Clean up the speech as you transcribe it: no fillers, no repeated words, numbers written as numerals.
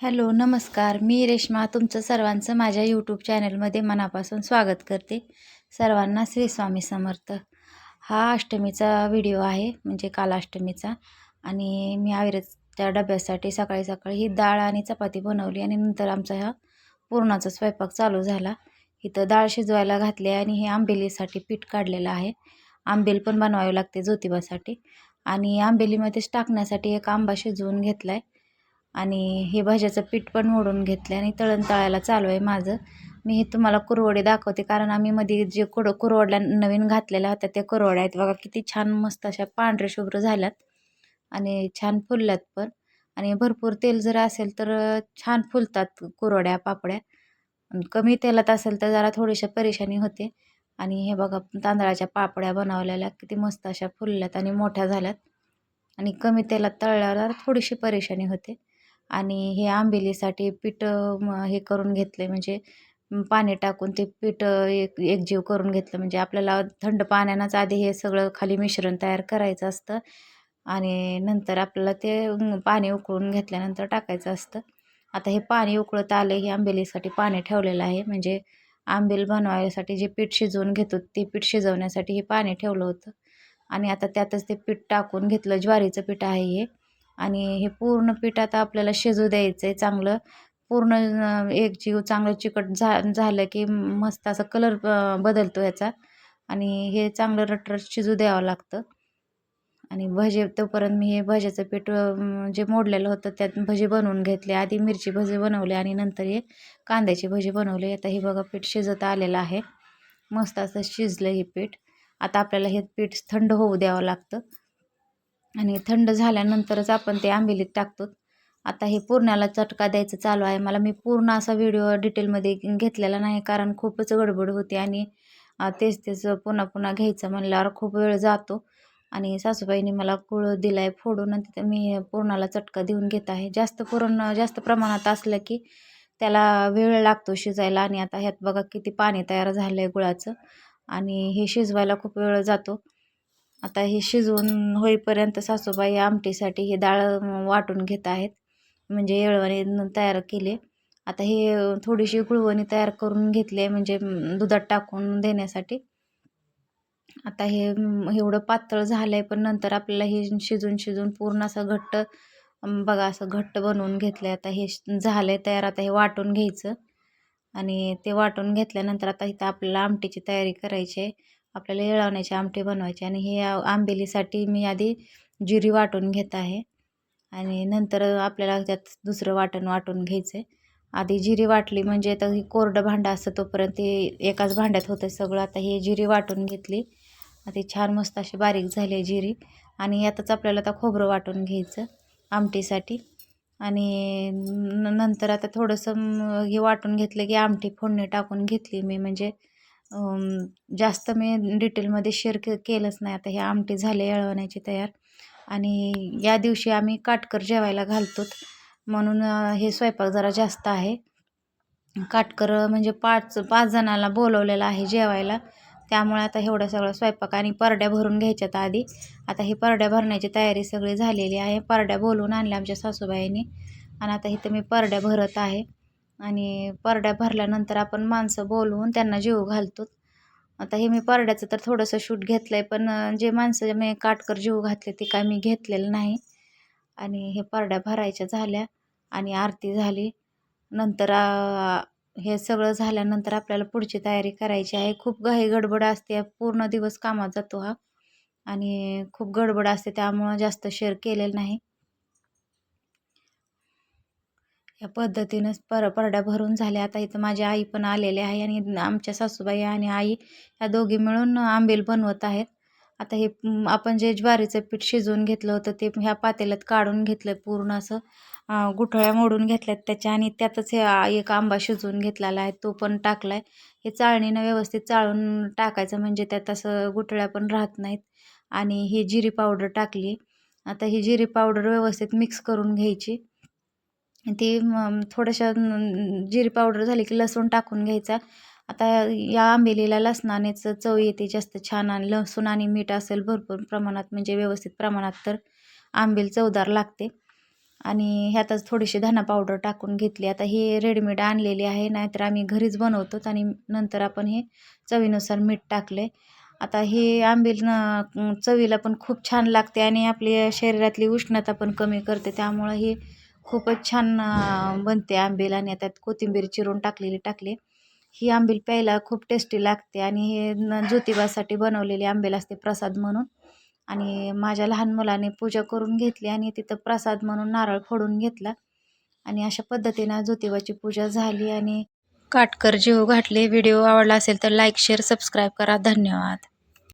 Hello, नमस्कार. मी रेश्मा तुमचं सर्वांचं माझ्या यूट्यूब चॅनलमध्ये मनापासून स्वागत करते. सर्वांना श्री स्वामी समर्थ. हा अष्टमीचा व्हिडिओ आहे, म्हणजे कालाष्टमीचा. आणि मी आविराच्या डब्यासाठी सकाळी सकाळी ही डाळ आणि चपाती बनवली आणि नंतर आमचा हा पुरणाचा स्वयंपाक चालू झाला. इथं डाळ शिजवायला घातली आणि हे आंबेलीसाठी पीठ काढलेलं आहे. आंबेल पण बनवावी लागते ज्योतिबासाठी. आणि आंबेलीमध्येच टाकण्यासाठी एक आंबा शिजवून घेतला आहे. आणि हे भज्याचं पीठ पण मोडून घेतलं आणि तळण तळायला चालू आहे माझं. मी हे तुम्हाला कुरवडे दाखवते, कारण आम्ही मध्ये जे कुरवड्या नवीन घातलेल्या होत्या त्या कुरवड्या आहेत बघा, किती छान मस्त अशा पांढरे शुभ्र झाल्यात आणि छान फुलल्यात पण. आणि भरपूर तेल जर असेल तर छान फुलतात कुरवड्या पापड्या. कमी तेलात असेल तर जरा थोडीशी परेशानी होते. आणि हे बघा, तांदळाच्या पापड्या बनवलेल्या किती मस्त अशा फुलल्यात आणि मोठ्या झाल्यात. आणि कमी तेलात तळल्यावर थोडीशी परेशानी होते. आणि हे आंबेलीसाठी पीठ हे करून घेतले, म्हणजे पाणी टाकून ते पीठ एकजीव करून घेतलं. म्हणजे आपल्याला थंड पाण्यानंच आधी हे सगळं खाली मिश्रण तयार करायचं असतं आणि नंतर आपल्याला ते पाणी उकळून घेतल्यानंतर टाकायचं असतं. आता हे पाणी उकळत आलं, हे आंबेलीसाठी पाणी ठेवलेलं आहे. म्हणजे आंबेल बनवायसाठी जे पीठ शिजवून घेतो ते पीठ शिजवण्यासाठी हे पाणी ठेवलं होतं. आणि आता त्यातच ते पीठ टाकून घेतलं. ज्वारीचं पीठ आहे हे. आणि हे पूर्ण पीठ आता आपल्याला शिजू द्यायचं आहे चांगलं. पूर्ण एकजीव चांगलं चिकट झालं की मस्त असा कलर बदलतो ह्याचा. आणि हे चांगलं रटरट शिजू द्यावं लागतं. आणि भजे तोपर्यंत मी हे भज्याचं पीठ जे मोडलेलं होतं त्यात भजे बनवून घेतले. आधी मिरची भजे बनवले आणि नंतर हे कांद्याचे भजे बनवले. आता हे बघा, पीठ शिजत आलेलं आहे. मस्त असं शिजलं हे पीठ. आता आपल्याला हे पीठ थंड होऊ द्यावं लागतं आणि थंड झाल्यानंतरच आपण ते आंबेलीत टाकतो. आता हे पुरणाला चटका द्यायचं चालू आहे. मला मी पूर्ण असा व्हिडिओ डिटेलमध्ये घेतलेला नाही, कारण खूपच गडबड होते आणि तेच तेच पुन्हा पुन्हा घ्यायचं म्हणल्यावर खूप वेळ जातो. आणि सासूबाईंनी मला गूळ दिला आहे फोडून आणि तिथं मी पुरणाला चटका देऊन घेत आहे. जास्त पुरण जास्त प्रमाणात असलं की त्याला वेळ लागतो शिजायला. आणि आता ह्यात बघा किती पाणी तयार झालं आहे गुळाचं, आणि हे शिजवायला खूप वेळ जातो. आता हे शिजवून होईपर्यंत सासूबाई आमटीसाठी हे डाळ वाटून घेत आहेत, म्हणजे येळवणी तयार केली. आता हे थोडीशी गुळवणी तयार करून घेतली आहे, म्हणजे दुधात टाकून देण्यासाठी. आता हे एवढं पातळ झालं आहे, पण नंतर आपल्याला हे शिजून शिजून पूर्ण असं घट्ट बघा असं घट्ट बनवून घेतलं आहे. आता हे झालं आहे तयार. आता हे वाटून घ्यायचं आणि ते वाटून घेतल्यानंतर आता इथं आपल्याला आमटीची तयारी करायची आहे. आपल्याला येळवण्याची आमटी बनवायची आणि हे आंबेलीसाठी मी आधी जिरी वाटून घेत आहे आणि नंतर आपल्याला त्यात दुसरं वाटण वाटून घ्यायचं आहे. आधी जिरी वाटली म्हणजे आता ही कोरडं भांडं असतं तोपर्यंत ते एकाच भांड्यात होतं सगळं. आता ही जिरी वाटून घेतली. आता छान मस्त अशी बारीक झाली आहे जिरी. आणि यातच आपल्याला आता खोबरं वाटून घ्यायचं आमटीसाठी. आणि नंतर आता थोडंसं हे वाटून घेतलं की आमटी फोडणी टाकून घेतली मी, म्हणजे जास्त मी डिटेलमध्ये शेअर केलंच नाही. आता हे आमटी झाले येळवण्याची तयार. आणि या दिवशी आम्ही काटकर जेवायला घालतो, म्हणून हे स्वयंपाक जरा जास्त आहे. काटकर म्हणजे पाच पाच जणांना बोलवलेलं आहे जेवायला, त्यामुळे आता एवढं सगळं स्वयंपाक. आणि परड्या भरून घ्यायच्यात आधी. आता ही परड्या भरण्याची तयारी सगळी झालेली आहे. परड्या बोलवून आणल्या आमच्या सासूबाईंनी आणि आता इथं मी परड्या भरत आहे. आणि परड्या भरल्यानंतर आपण माणसं बोलवून त्यांना जेवू घालतो. आता हे मी परड्याचं तर थोडंसं शूट घेतलं आहे, पण जे माणसं मी काटकर जेवू घातले ते काय मी घेतलेलं नाही. आणि हे परड्या भरायच्या झाल्या आणि आरती झाली. नंतर हे सगळं झाल्यानंतर आपल्याला पुढची तयारी करायची आहे. खूप घाई गडबड असते, पूर्ण दिवस कामात जातो हा. आणि खूप गडबड असते त्यामुळं जास्त शेअर केलेलं नाही. या पद्धतीनंच परड्या भरून झाल्या. आता इथं माझी आई पण आलेली आहे आणि आमच्या सासूबाई आणि आई ह्या दोघी मिळून आंबेल बनवत आहेत. आता हे आपण जे ज्वारीचं पीठ शिजवून घेतलं होतं ते ह्या पातेल्यात काढून घेतलं पूर्ण असं. गुठळ्या मोडून घेतल्यात त्याच्या आणि त्यातच हे एक आंबा शिजवून घेतलेला आहे तो पण टाकला आहे. हे चाळणीनं व्यवस्थित चाळून टाकायचं, म्हणजे त्यात असं गुठळ्या पण राहत नाहीत. आणि ही जिरी पावडर टाकली. आता ही जिरी पावडर व्यवस्थित मिक्स करून घ्यायची. ती थोड्याशा जिरी पावडर झाली की लसूण टाकून घ्यायचा. आता या आंबेलीला लसणानेच चव येते जास्त छान, आणि लसूण आणि मीठ असेल भरपूर प्रमाणात, म्हणजे व्यवस्थित प्रमाणात, तर आंबेल चवदार लागते. आणि ह्यातच थोडीशी धना पावडर टाकून घेतली. आता हे रेडीमेड आणलेली आहे, नाहीतर आम्ही घरीच बनवतो. आणि नंतर आपण हे चवीनुसार मीठ टाकले. आता हे आंबील चवीला पण खूप छान लागते आणि आपल्या शरीरातली उष्णता पण कमी करते. त्यामुळं हे खूपच छान बनते आंबील. आणि त्यात कोथिंबीर चिरून टाकली. ही आंबील प्यायला खूप टेस्टी लागते आणि हे ज्योतिबासाठी बनवलेली आंबील असते प्रसाद म्हणून. आणि माझ्या लहान मुलाने पूजा करून घेतली आणि तिथं प्रसाद म्हणून नारळ फोडून घेतला. आणि अशा पद्धतीनं ज्योतिबाची पूजा झाली आणि काटकर जेवू घातले. व्हिडिओ आवडला असेल तर लाईक, शेअर, सबस्क्राईब करा. धन्यवाद.